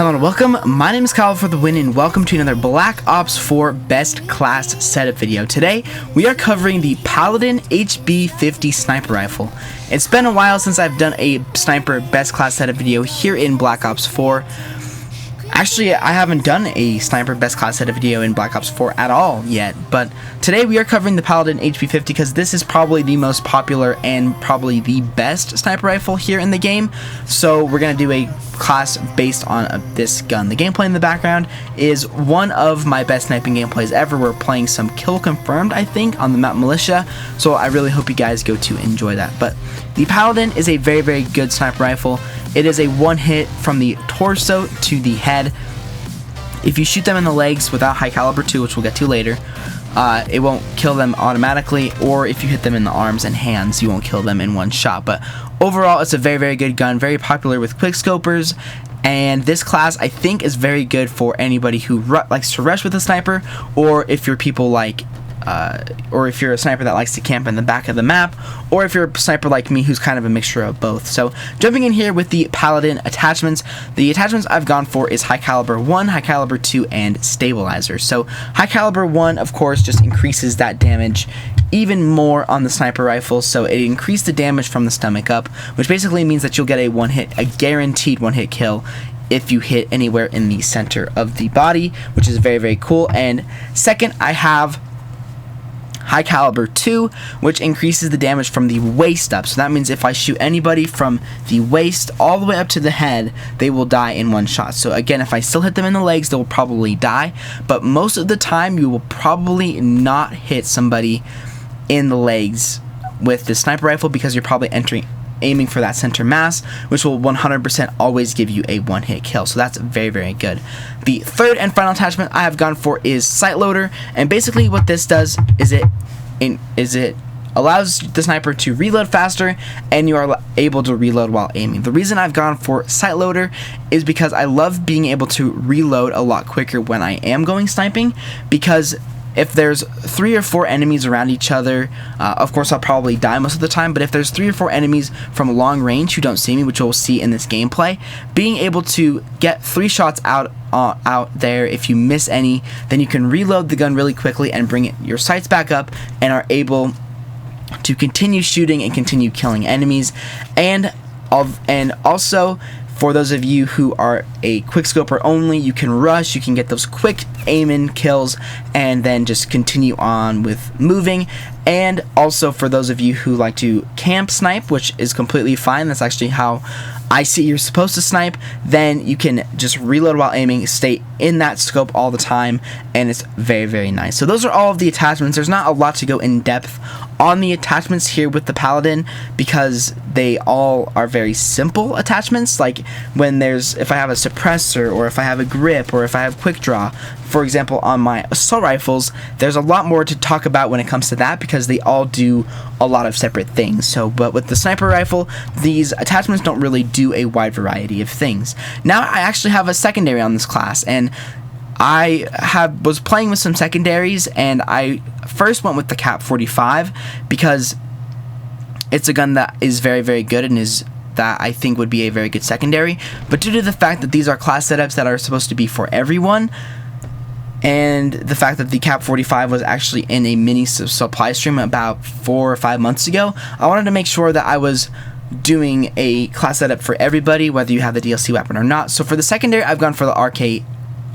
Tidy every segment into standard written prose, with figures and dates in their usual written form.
Hello and welcome, my name is Kyle for the win and welcome to another Black Ops 4 Best Class Setup video. Today, we are covering the Paladin HB-50 Sniper Rifle. It's been a while since I've done a Sniper Best Class Setup video here in Black Ops 4. Actually, I haven't done a Sniper Best Class Setup video in Black Ops 4 at all yet, but today we are covering the Paladin HB-50 because this is probably the most popular and probably the best sniper rifle here in the game. So we're going to do a class based on this gun. The gameplay in the background is one of my best sniping gameplays ever. We're playing some Kill Confirmed, I think, on the map Militia, so I really hope you guys go to enjoy that. But the Paladin is a very, very good sniper rifle. It is a one hit from the torso to the head. If you shoot them in the legs without high caliber 2, which we'll get to later, it won't kill them automatically, or if you hit them in the arms and hands, you won't kill them in one shot. But overall, it's a very, very good gun, very popular with quickscopers, and this class I think is very good for anybody who likes to rush with a sniper, or if you're people like or if you're a sniper that likes to camp in the back of the map, or if you're a sniper like me who's kind of a mixture of both. So jumping in here with the Paladin attachments, the attachments I've gone for is high caliber 1, high caliber 2, and stabilizer. So high caliber 1 of course just increases that damage even more on the sniper rifle, so it increased the damage from the stomach up, which basically means that you'll get a guaranteed one hit kill if you hit anywhere in the center of the body, which is very, very cool. And second, I have high caliber 2, which increases the damage from the waist up. So that means if I shoot anybody from the waist all the way up to the head, they will die in one shot. So again, if I still hit them in the legs, they will probably die, but most of the time you will probably not hit somebody in the legs with the sniper rifle because you're probably aiming for that center mass, which will 100% always give you a one-hit kill. So that's very, very good. The third and final attachment I have gone for is sight loader, and basically what this does is it allows the sniper to reload faster, and you are able to reload while aiming. The reason I've gone for sight loader is because I love being able to reload a lot quicker when I am going sniping, because if there's 3 or 4 enemies around each other, of course I'll probably die most of the time, but if there's 3 or 4 enemies from long range who don't see me, which you'll see in this gameplay, being able to get 3 shots out there, if you miss any, then you can reload the gun really quickly and bring your sights back up and are able to continue shooting and continue killing enemies. And also, for those of you who are a quickscoper only, you can rush, you can get those quick aim-in kills, and then just continue on with moving. And also for those of you who like to camp snipe, which is completely fine, that's actually how I see you're supposed to snipe, then you can just reload while aiming, stay in that scope all the time, and it's very, very nice. So those are all of the attachments. There's not a lot to go in depth on the attachments here with the Paladin because they all are very simple attachments. Like if I have a suppressor, or if I have a grip, or if I have quick draw, for example, on my assault rifles, there's a lot more to talk about when it comes to that because they all do a lot of separate things. But with the sniper rifle, these attachments don't really do a wide variety of things. Now I actually have a secondary on this class, and I was playing with some secondaries, and I first went with the HB-45 because it's a gun that is very, very good and that I think would be a very good secondary. But due to the fact that these are class setups that are supposed to be for everyone, and the fact that the HB-45 was actually in a mini supply stream about 4 or 5 months ago, I wanted to make sure that I was doing a class setup for everybody, whether you have the DLC weapon or not. So for the secondary, I've gone for the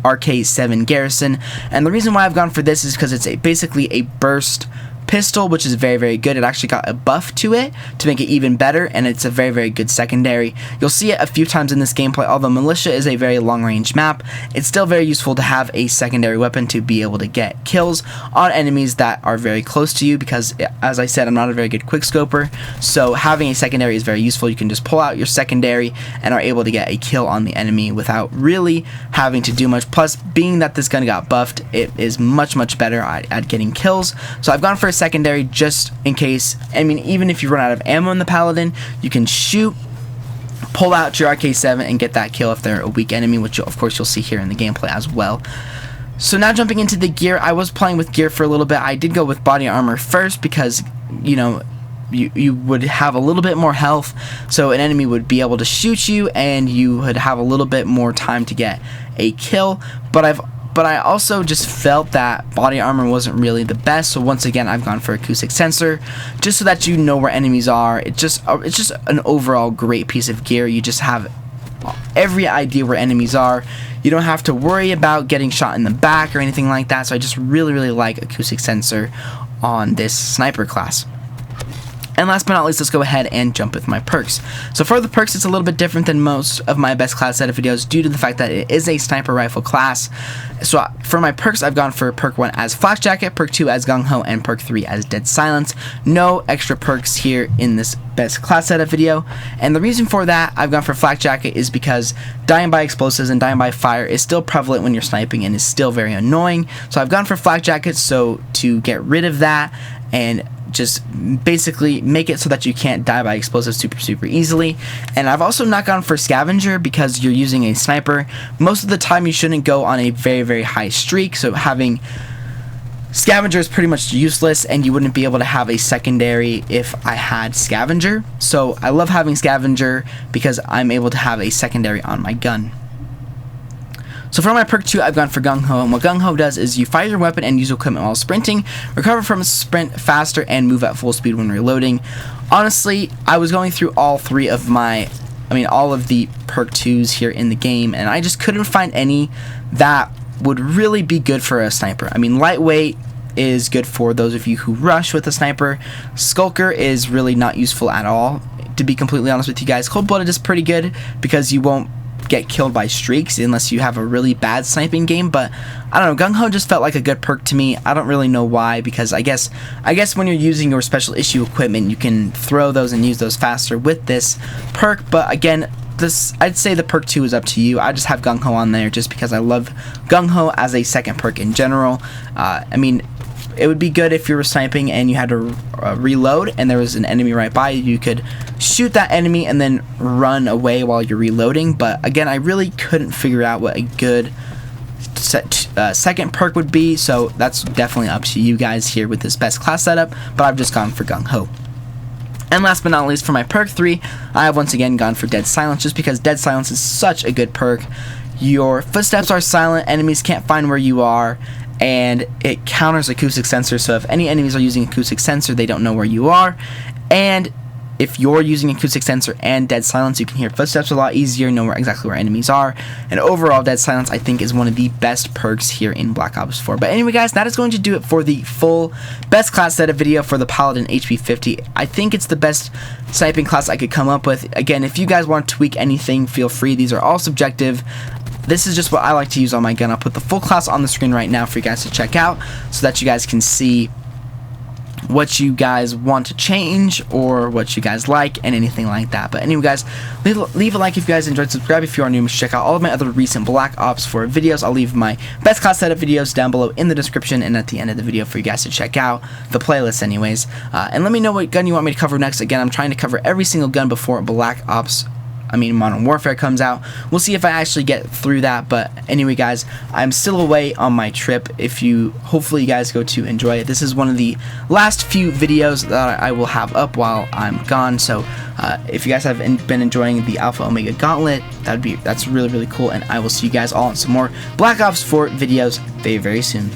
RK7 Garrison, and the reason why I've gone for this is because it's basically a burst pistol, which is very, very good. It actually got a buff to it to make it even better, and it's a very, very good secondary. You'll see it a few times in this gameplay. Although Militia is a very long range map, it's still very useful to have a secondary weapon to be able to get kills on enemies that are very close to you, because as I said, I'm not a very good quickscoper, so having a secondary is very useful. You can just pull out your secondary and are able to get a kill on the enemy without really having to do much. Plus, being that this gun got buffed, it is much, much better at getting kills. So I've gone for a secondary just in case. I mean, even if you run out of ammo in the Paladin, you can shoot, pull out your RK7 and get that kill if they're a weak enemy, which of course you'll see here in the gameplay as well. So now jumping into the gear, I was playing with gear for a little bit. I did go with body armor first because, you know, you would have a little bit more health, so an enemy would be able to shoot you and you would have a little bit more time to get a kill. But I also just felt that body armor wasn't really the best, so once again I've gone for acoustic sensor, just so that you know where enemies are. It's just an overall great piece of gear. You just have every idea where enemies are. You don't have to worry about getting shot in the back or anything like that, so I just really like acoustic sensor on this sniper class. And last but not least, let's go ahead and jump with my perks. So for the perks, it's a little bit different than most of my best class setup videos due to the fact that it is a sniper rifle class. So for my perks, I've gone for perk 1 as Flak Jacket, perk 2 as Gung Ho, and perk 3 as Dead Silence. No extra perks here in this best class setup video. And the reason for that I've gone for Flak Jacket is because dying by explosives and dying by fire is still prevalent when you're sniping and is still very annoying. So I've gone for Flak Jacket so to get rid of that and just basically make it so that you can't die by explosives super easily. And I've also not gone for Scavenger because you're using a sniper. Most of the time you shouldn't go on a very high streak, so having Scavenger is pretty much useless, and you wouldn't be able to have a secondary if I had Scavenger. So I love having Scavenger because I'm able to have a secondary on my gun. So for my perk 2, I've gone for Gung Ho, and what Gung Ho does is you fire your weapon and use equipment while sprinting, recover from a sprint faster, and move at full speed when reloading. Honestly, I was going through all of the perk 2s here in the game, and I just couldn't find any that would really be good for a sniper. I mean, lightweight is good for those of you who rush with a sniper. Skulker is really not useful at all, to be completely honest with you guys. Cold-blooded is pretty good because you won't get killed by streaks unless you have a really bad sniping game, but I don't know, Gung Ho just felt like a good perk to me. I don't really know why, because I guess when you're using your special issue equipment, you can throw those and use those faster with this perk. But again, I'd say the perk 2 is up to you. I just have Gung Ho on there just because I love Gung Ho as a second perk in general. I mean, it would be good if you were sniping and you had to reload and there was an enemy right by you. You could shoot that enemy and then run away while you're reloading. But again, I really couldn't figure out what a good second perk would be. So that's definitely up to you guys here with this best class setup. But I've just gone for Gung Ho. And last but not least, for my perk 3, I have once again gone for Dead Silence, just because Dead Silence is such a good perk. Your footsteps are silent, enemies can't find where you are, and it counters acoustic sensor, so if any enemies are using acoustic sensor, they don't know where you are. And if you're using acoustic sensor and Dead Silence, you can hear footsteps a lot easier, know exactly where enemies are. And overall, Dead Silence, I think, is one of the best perks here in Black Ops 4. But anyway, guys, that is going to do it for the full best class setup video for the Paladin HB-50. I think it's the best sniping class I could come up with. Again, if you guys want to tweak anything, feel free. These are all subjective. This is just what I like to use on my gun. I'll put the full class on the screen right now for you guys to check out so that you guys can see what you guys want to change or what you guys like and anything like that. But anyway, guys, leave a like if you guys enjoyed, subscribe if you are new, check out all of my other recent Black Ops 4 videos. I'll leave my best class setup videos down below in the description and at the end of the video for you guys to check out the playlist anyways. And let me know what gun you want me to cover next. Again, I'm trying to cover every single gun before Modern Warfare comes out. We'll see if I actually get through that. But anyway, guys, I'm still away on my trip. Hopefully you guys go to enjoy it. This is one of the last few videos that I will have up while I'm gone. So if you guys have been enjoying the Alpha Omega Gauntlet, that's really cool. And I will see you guys all in some more Black Ops 4 videos very soon.